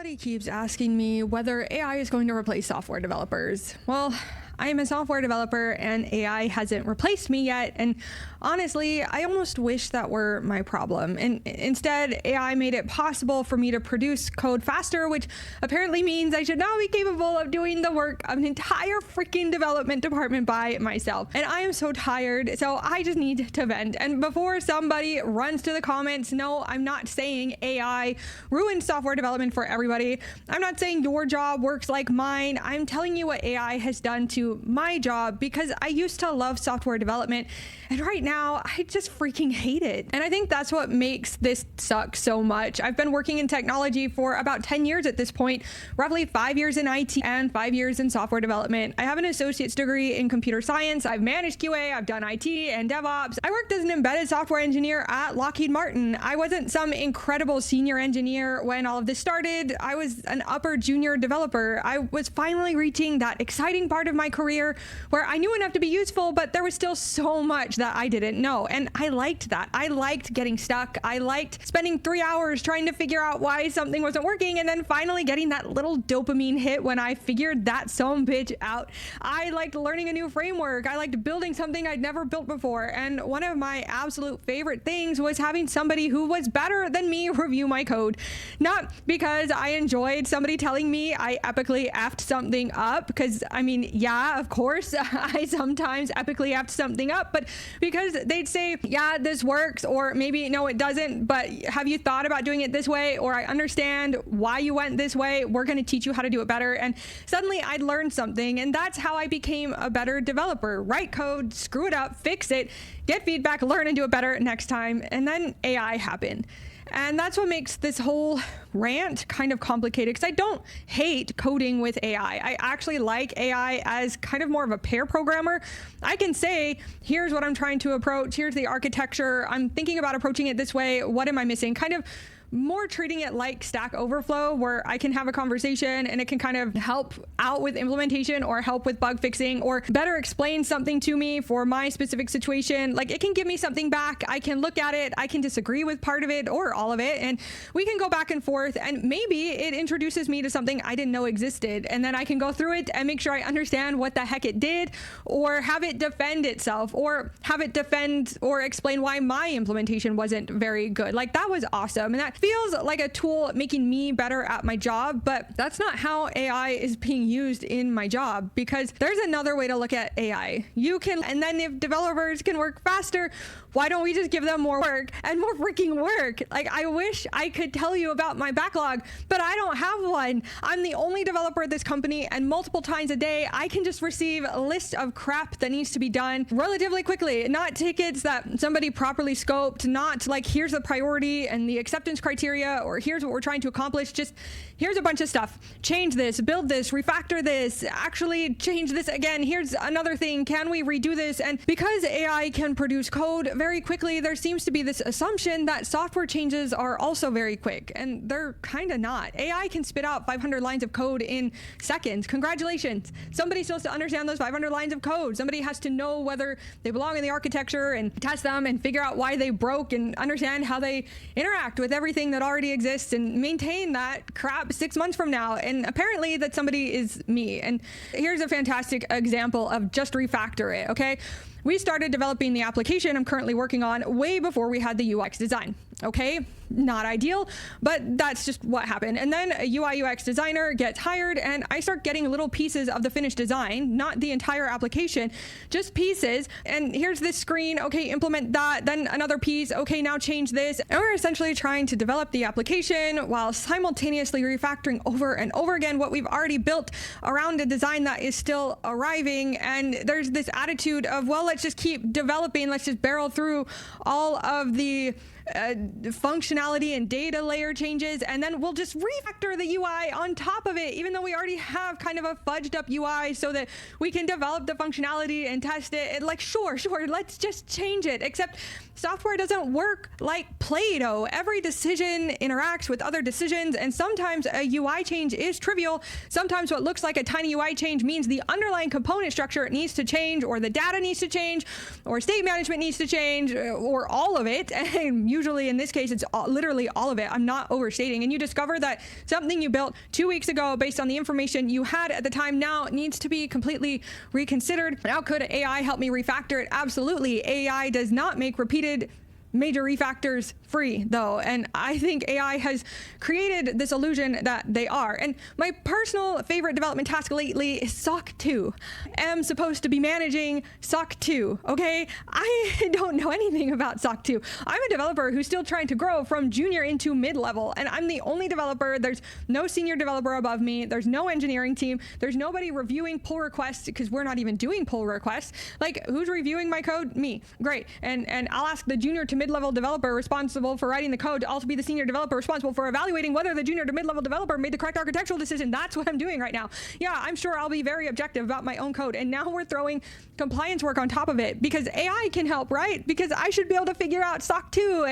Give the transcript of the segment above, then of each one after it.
Everybody keeps asking me whether AI is going to replace software developers. Well, I am a software developer and AI hasn't replaced me yet. And honestly, I almost wish that were my problem. And instead, AI made it possible for me to produce code faster, which apparently means I should now be capable of doing the work of an entire freaking development department by myself. And I am so tired, so I just need to vent. And before somebody runs to the comments, no, I'm not saying AI ruined software development for everybody. I'm not saying your job works like mine. I'm telling you what AI has done to my job, because I used to love software development and right now I just freaking hate it. And I think that's what makes this suck so much. I've been working in technology for about 10 years at this point, roughly 5 years in IT and 5 years in software development. I have an associate's degree in computer science. I've managed QA, I've done IT and DevOps. I worked as an embedded software engineer at Lockheed Martin. I wasn't some incredible senior engineer when all of this started. I was an upper junior developer. I was finally reaching that exciting part of my career where I knew enough to be useful, but there was still so much that I didn't know. And I liked that. I liked getting stuck. I liked spending 3 hours trying to figure out why something wasn't working and then finally getting that little dopamine hit when I figured that sumbitch out. I liked learning a new framework. I liked building something I'd never built before. And one of my absolute favorite things was having somebody who was better than me review my code. Not because I enjoyed somebody telling me I epically effed something up, because I mean, yeah, of course, I sometimes epically effed something up, but because they'd say, yeah, this works, or maybe no, it doesn't, but have you thought about doing it this way? Or I understand why you went this way. We're going to teach you how to do it better. And suddenly I'd learned something. And that's how I became a better developer. Write code, screw it up, fix it, get feedback, learn and do it better next time. And then AI happened. And that's what makes this whole rant kind of complicated, because I don't hate coding with AI. I actually like AI as kind of more of a pair programmer. I can say, here's what I'm trying to approach. Here's the architecture. I'm thinking about approaching it this way. What am I missing? Kind of more treating it like Stack Overflow, where I can have a conversation and it can kind of help out with implementation or help with bug fixing or better explain something to me for my specific situation. Like, it can give me something back. I can look at it. I can disagree with part of it or all of it. And we can go back and forth, and maybe it introduces me to something I didn't know existed. And then I can go through it and make sure I understand what the heck it did, or have it defend itself, or have it defend or explain why my implementation wasn't very good. Like, that was awesome. And that feels like a tool making me better at my job, but that's not how AI is being used in my job, because there's another way to look at AI. You can, and then if developers can work faster, why don't we just give them more work and more freaking work? Like, I wish I could tell you about my backlog, but I don't have one. I'm the only developer at this company, and multiple times a day, I can just receive a list of crap that needs to be done relatively quickly, not tickets that somebody properly scoped, not like, here's the priority and the acceptance criteria, or here's what we're trying to accomplish. Just here's a bunch of stuff. Change this, build this, refactor this, actually change this again. Here's another thing. Can we redo this? And because AI can produce code very quickly, there seems to be this assumption that software changes are also very quick, and they're kind of not. AI can spit out 500 lines of code in seconds. Congratulations. Somebody's supposed to understand those 500 lines of code. Somebody has to know whether they belong in the architecture and test them and figure out why they broke and understand how they interact with everything that already exists and maintain that crap 6 months from now. And apparently that somebody is me. And here's a fantastic example of just refactor it, okay? We started developing the application I'm currently working on way before we had the UX design. Okay, not ideal, but that's just what happened. And then a UI UX designer gets hired, and I start getting little pieces of the finished design, not the entire application, just pieces. And here's this screen. Okay, implement that. Then another piece. Okay, now change this. And we're essentially trying to develop the application while simultaneously refactoring over and over again what we've already built around a design that is still arriving. And there's this attitude of, well, let's just keep developing. Let's just barrel through all of the functionality and data layer changes, and then we'll just refactor the UI on top of it, even though we already have kind of a fudged up UI, so that we can develop the functionality and test it. And like, sure, let's just change it. Except software doesn't work like Play-Doh. Every decision interacts with other decisions, and sometimes a UI change is trivial. Sometimes what looks like a tiny UI change means the underlying component structure needs to change, or the data needs to change, or state management needs to change, or all of it. And usually in this case, it's literally all of it. I'm not overstating. And you discover that something you built 2 weeks ago based on the information you had at the time now needs to be completely reconsidered. Now, could AI help me refactor it? Absolutely. AI does not make repeated major refactors free, though, and I think AI has created this illusion that they are. And my personal favorite development task lately is SOC 2. I'm supposed to be managing SOC 2, okay? I don't know anything about SOC 2. I'm a developer who's still trying to grow from junior into mid-level, and I'm the only developer. There's no senior developer above me. There's no engineering team. There's nobody reviewing pull requests, because we're not even doing pull requests. Like, who's reviewing my code? Me. Great. And I'll ask the junior to mid-level developer responsible for writing the code to also be the senior developer responsible for evaluating whether the junior to mid-level developer made the correct architectural decision. That's what I'm doing right now. Yeah, I'm sure I'll be very objective about my own code. And now we're throwing compliance work on top of it because AI can help, right? Because I should be able to figure out SOC 2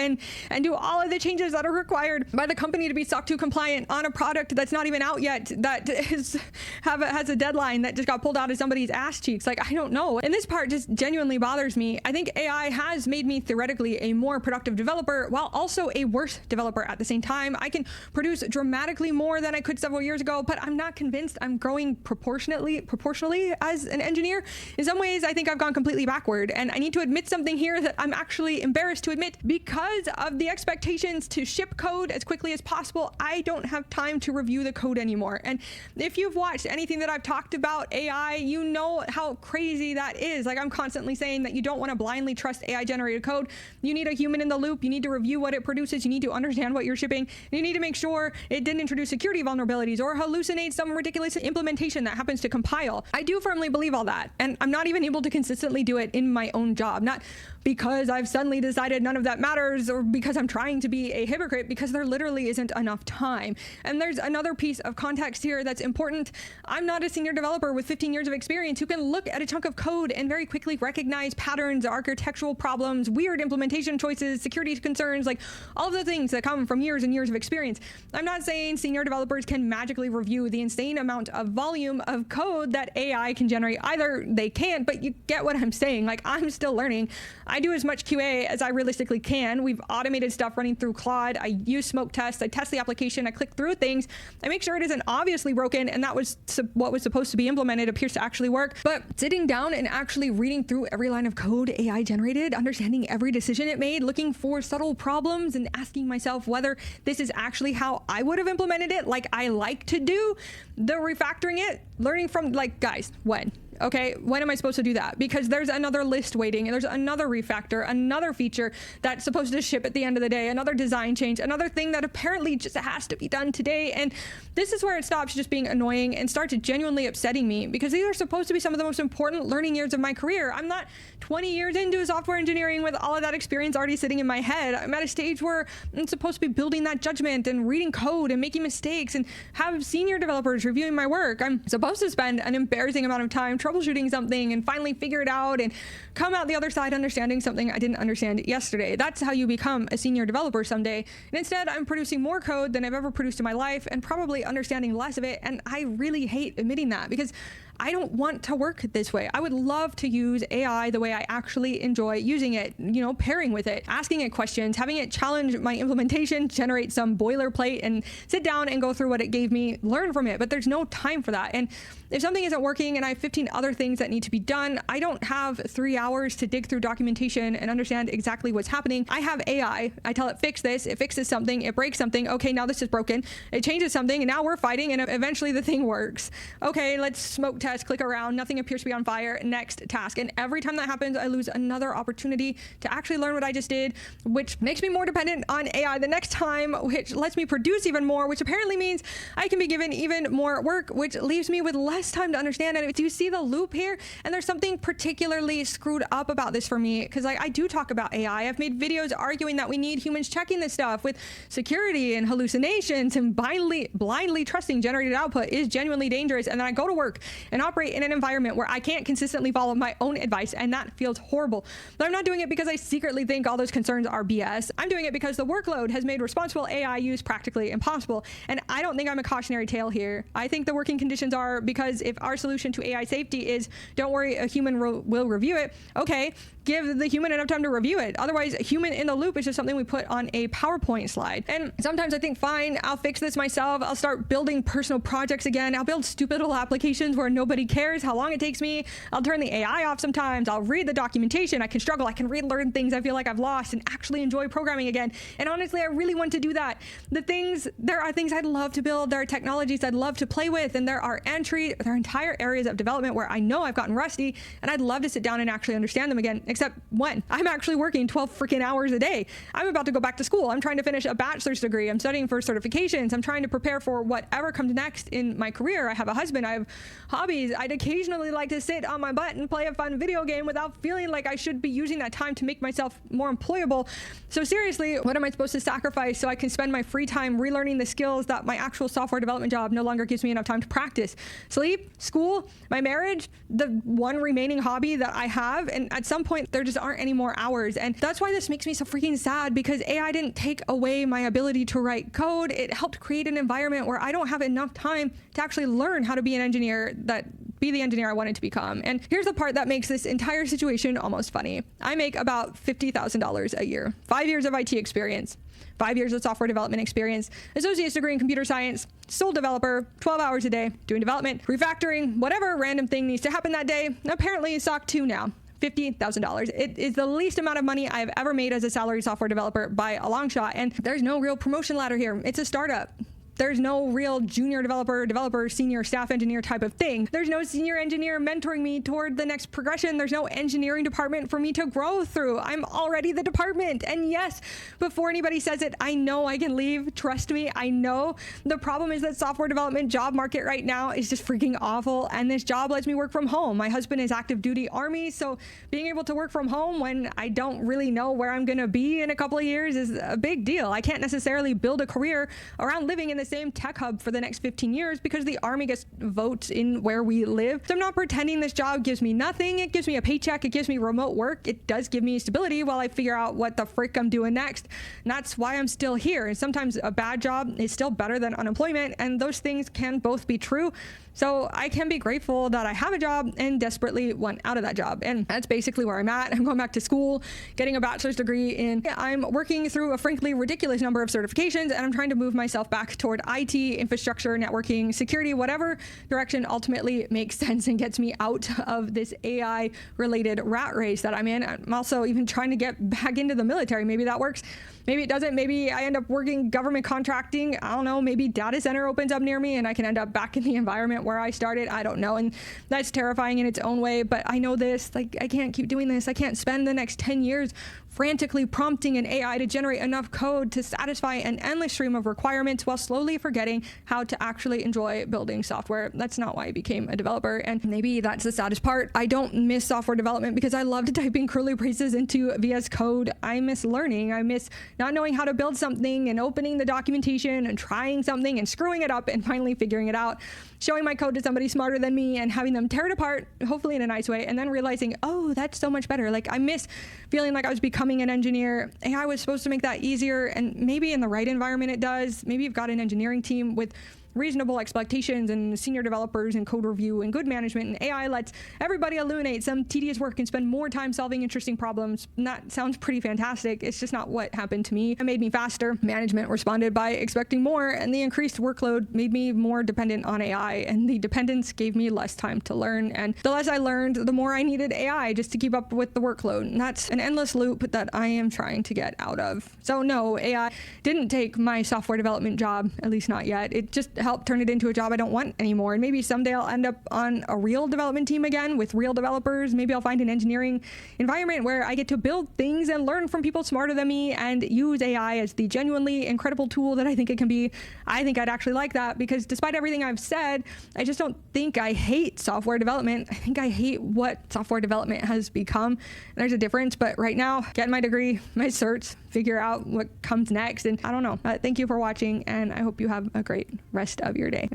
and do all of the changes that are required by the company to be SOC 2 compliant on a product that's not even out yet, that has a deadline that just got pulled out of somebody's ass cheeks. Like, I don't know. And this part just genuinely bothers me. I think AI has made me theoretically a more productive developer while also a worse developer at the same time. I can produce dramatically more than I could several years ago, but I'm not convinced I'm growing proportionally as an engineer. In some ways, I think I've gone completely backward, and I need to admit something here that I'm actually embarrassed to admit. Because of the expectations to ship code as quickly as possible, I don't have time to review the code anymore. And if you've watched anything that I've talked about AI, you know how crazy that is. Like, I'm constantly saying that you don't want to blindly trust AI generated code. You need a human in the loop. You need to review what it produces. You need to understand what you're shipping. You need to make sure it didn't introduce security vulnerabilities or hallucinate some ridiculous implementation that happens to compile. I do firmly believe all that, and I'm not even able to consistently do it in my own job. Not because I've suddenly decided none of that matters or because I'm trying to be a hypocrite, because there literally isn't enough time. And there's another piece of context here that's important. I'm not a senior developer with 15 years of experience who can look at a chunk of code and very quickly recognize patterns, architectural problems, weird implementation choices, security concerns, like all of the things that come from years and years of experience. I'm not saying senior developers can magically review the insane amount of volume of code that AI can generate. Either they can't, but you get what I'm saying. Like, I'm still learning. I do as much QA as I realistically can. We've automated stuff running through Claude. I use smoke tests. I test the application. I click through things. I make sure it isn't obviously broken, and that was what was supposed to be implemented appears to actually work. But sitting down and actually reading through every line of code AI generated, understanding every decision it made, looking for subtle problems and asking myself whether this is actually how I would have implemented it, like I like to do, the refactoring it, learning from, like, guys, when? Okay, when am I supposed to do that? Because there's another list waiting, and there's another refactor, another feature that's supposed to ship at the end of the day, another design change, another thing that apparently just has to be done today. And this is where it stops just being annoying and starts genuinely upsetting me, because these are supposed to be some of the most important learning years of my career. I'm not 20 years into software engineering with all of that experience already sitting in my head. I'm at a stage where I'm supposed to be building that judgment and reading code and making mistakes and have senior developers reviewing my work. I'm supposed to spend an embarrassing amount of time troubleshooting something and finally figure it out and come out the other side understanding something I didn't understand yesterday. That's how you become a senior developer someday. And instead, I'm producing more code than I've ever produced in my life and probably understanding less of it. And I really hate admitting that, because I don't want to work this way. I would love to use AI the way I actually enjoy using it, pairing with it, asking it questions, having it challenge my implementation, generate some boilerplate, and sit down and go through what it gave me, learn from it. But there's no time for that. And if something isn't working and I have 15 other things that need to be done, I don't have 3 hours to dig through documentation and understand exactly what's happening. I have AI. I tell it, fix this. It fixes something. It breaks something. Okay, now this is broken. It changes something, and now we're fighting, and eventually the thing works. Okay, let's smoke test, click around. Nothing appears to be on fire. Next task. And every time that happens, I lose another opportunity to actually learn what I just did, which makes me more dependent on AI the next time, which lets me produce even more, which apparently means I can be given even more work, which leaves me with less time to understand it. Do you see the loop here? And there's something particularly screwed up about this for me, because I do talk about AI. I've made videos arguing that we need humans checking this stuff with security and hallucinations, and blindly trusting generated output is genuinely dangerous. And then I go to work and operate in an environment where I can't consistently follow my own advice, and that feels horrible. But I'm not doing it because I secretly think all those concerns are BS. I'm doing it because the workload has made responsible AI use practically impossible. And I don't think I'm a cautionary tale here. I think the working conditions are, because if our solution to AI safety is, don't worry, a human will review it, okay, give the human enough time to review it. Otherwise, human in the loop is just something we put on a PowerPoint slide. And sometimes I think, fine, I'll fix this myself. I'll start building personal projects again. I'll build stupid little applications where nobody cares how long it takes me. I'll turn the AI off sometimes. I'll read the documentation. I can struggle. I can relearn things I feel like I've lost and actually enjoy programming again. And honestly, I really want to do that. There are things I'd love to build. There are technologies I'd love to play with. And there are entire areas of development where I know I've gotten rusty and I'd love to sit down and actually understand them again. Except when I'm actually working 12 freaking hours a day. I'm about to go back to school. I'm trying to finish a bachelor's degree. I'm studying for certifications. I'm trying to prepare for whatever comes next in my career. I have a husband. I have hobbies. I'd occasionally like to sit on my butt and play a fun video game without feeling like I should be using that time to make myself more employable. So seriously, what am I supposed to sacrifice so I can spend my free time relearning the skills that my actual software development job no longer gives me enough time to practice? Sleep, school, my marriage, the one remaining hobby that I have. And at some point, there just aren't any more hours. And that's why this makes me so freaking sad, because AI didn't take away my ability to write code. It helped create an environment where I don't have enough time to actually learn how to be the engineer I wanted to become. And here's the part that makes this entire situation almost funny. I make about $50,000 a year, 5 years of IT experience, 5 years of software development experience, associate's degree in computer science, sole developer, 12 hours a day, doing development, refactoring, whatever random thing needs to happen that day. Apparently SOC 2 now. $50,000. It is the least amount of money I've ever made as a salary software developer by a long shot. And there's no real promotion ladder here. It's a startup. There's no real junior developer, senior staff engineer type of thing. There's no senior engineer mentoring me toward the next progression. There's no engineering department for me to grow through. I'm already the department. And yes, before anybody says it, I know I can leave. Trust me, I know. The problem is that software development job market right now is just freaking awful. And this job lets me work from home. My husband is active duty Army, so being able to work from home when I don't really know where I'm gonna be in a couple of years is a big deal. I can't necessarily build a career around living in the same tech hub for the next 15 years because the Army gets votes in where we live. So I'm not pretending this job gives me nothing. It gives me a paycheck. It gives me remote work. It does give me stability while I figure out what the frick I'm doing next. And that's why I'm still here. And sometimes a bad job is still better than unemployment. And those things can both be true. So I can be grateful that I have a job and desperately want out of that job. And that's basically where I'm at. I'm going back to school, getting a bachelor's degree in. I'm working through a frankly ridiculous number of certifications, and I'm trying to move myself back toward IT, infrastructure, networking, security, whatever direction ultimately makes sense and gets me out of this AI related rat race that I'm in. I'm also even trying to get back into the military. Maybe that works. Maybe it doesn't. Maybe I end up working government contracting. I don't know. Maybe data center opens up near me and I can end up back in the environment where I started. I don't know. And that's terrifying in its own way. But I know this, like, I can't keep doing this. I can't spend the next 10 years frantically prompting an AI to generate enough code to satisfy an endless stream of requirements while slowly forgetting how to actually enjoy building software. That's not why I became a developer. And maybe that's the saddest part. I don't miss software development because I love typing curly braces into VS Code. I miss learning. I miss not knowing how to build something and opening the documentation and trying something and screwing it up and finally figuring it out, showing my code to somebody smarter than me and having them tear it apart, hopefully in a nice way, and then realizing, oh, that's so much better. Like, I miss feeling like I was becoming an engineer. AI was supposed to make that easier, and maybe in the right environment it does. Maybe you've got an engineering team with reasonable expectations and senior developers and code review and good management, and AI lets everybody illuminate some tedious work and spend more time solving interesting problems. And that sounds pretty fantastic. It's just not what happened to me. It made me faster. Management responded by expecting more, and the increased workload made me more dependent on AI, and the dependence gave me less time to learn. And the less I learned, the more I needed AI just to keep up with the workload. And that's an endless loop that I am trying to get out of. So no, AI didn't take my software development job, at least not yet. It just help turn it into a job I don't want anymore. And maybe someday I'll end up on a real development team again with real developers. Maybe I'll find an engineering environment where I get to build things and learn from people smarter than me and use AI as the genuinely incredible tool that I think it can be. I think I'd actually like that because despite everything I've said, I just don't think I hate software development. I think I hate what software development has become. There's a difference, but right now, getting my degree, my certs, figure out what comes next. And I don't know. Thank you for watching, and I hope you have a great rest of your day.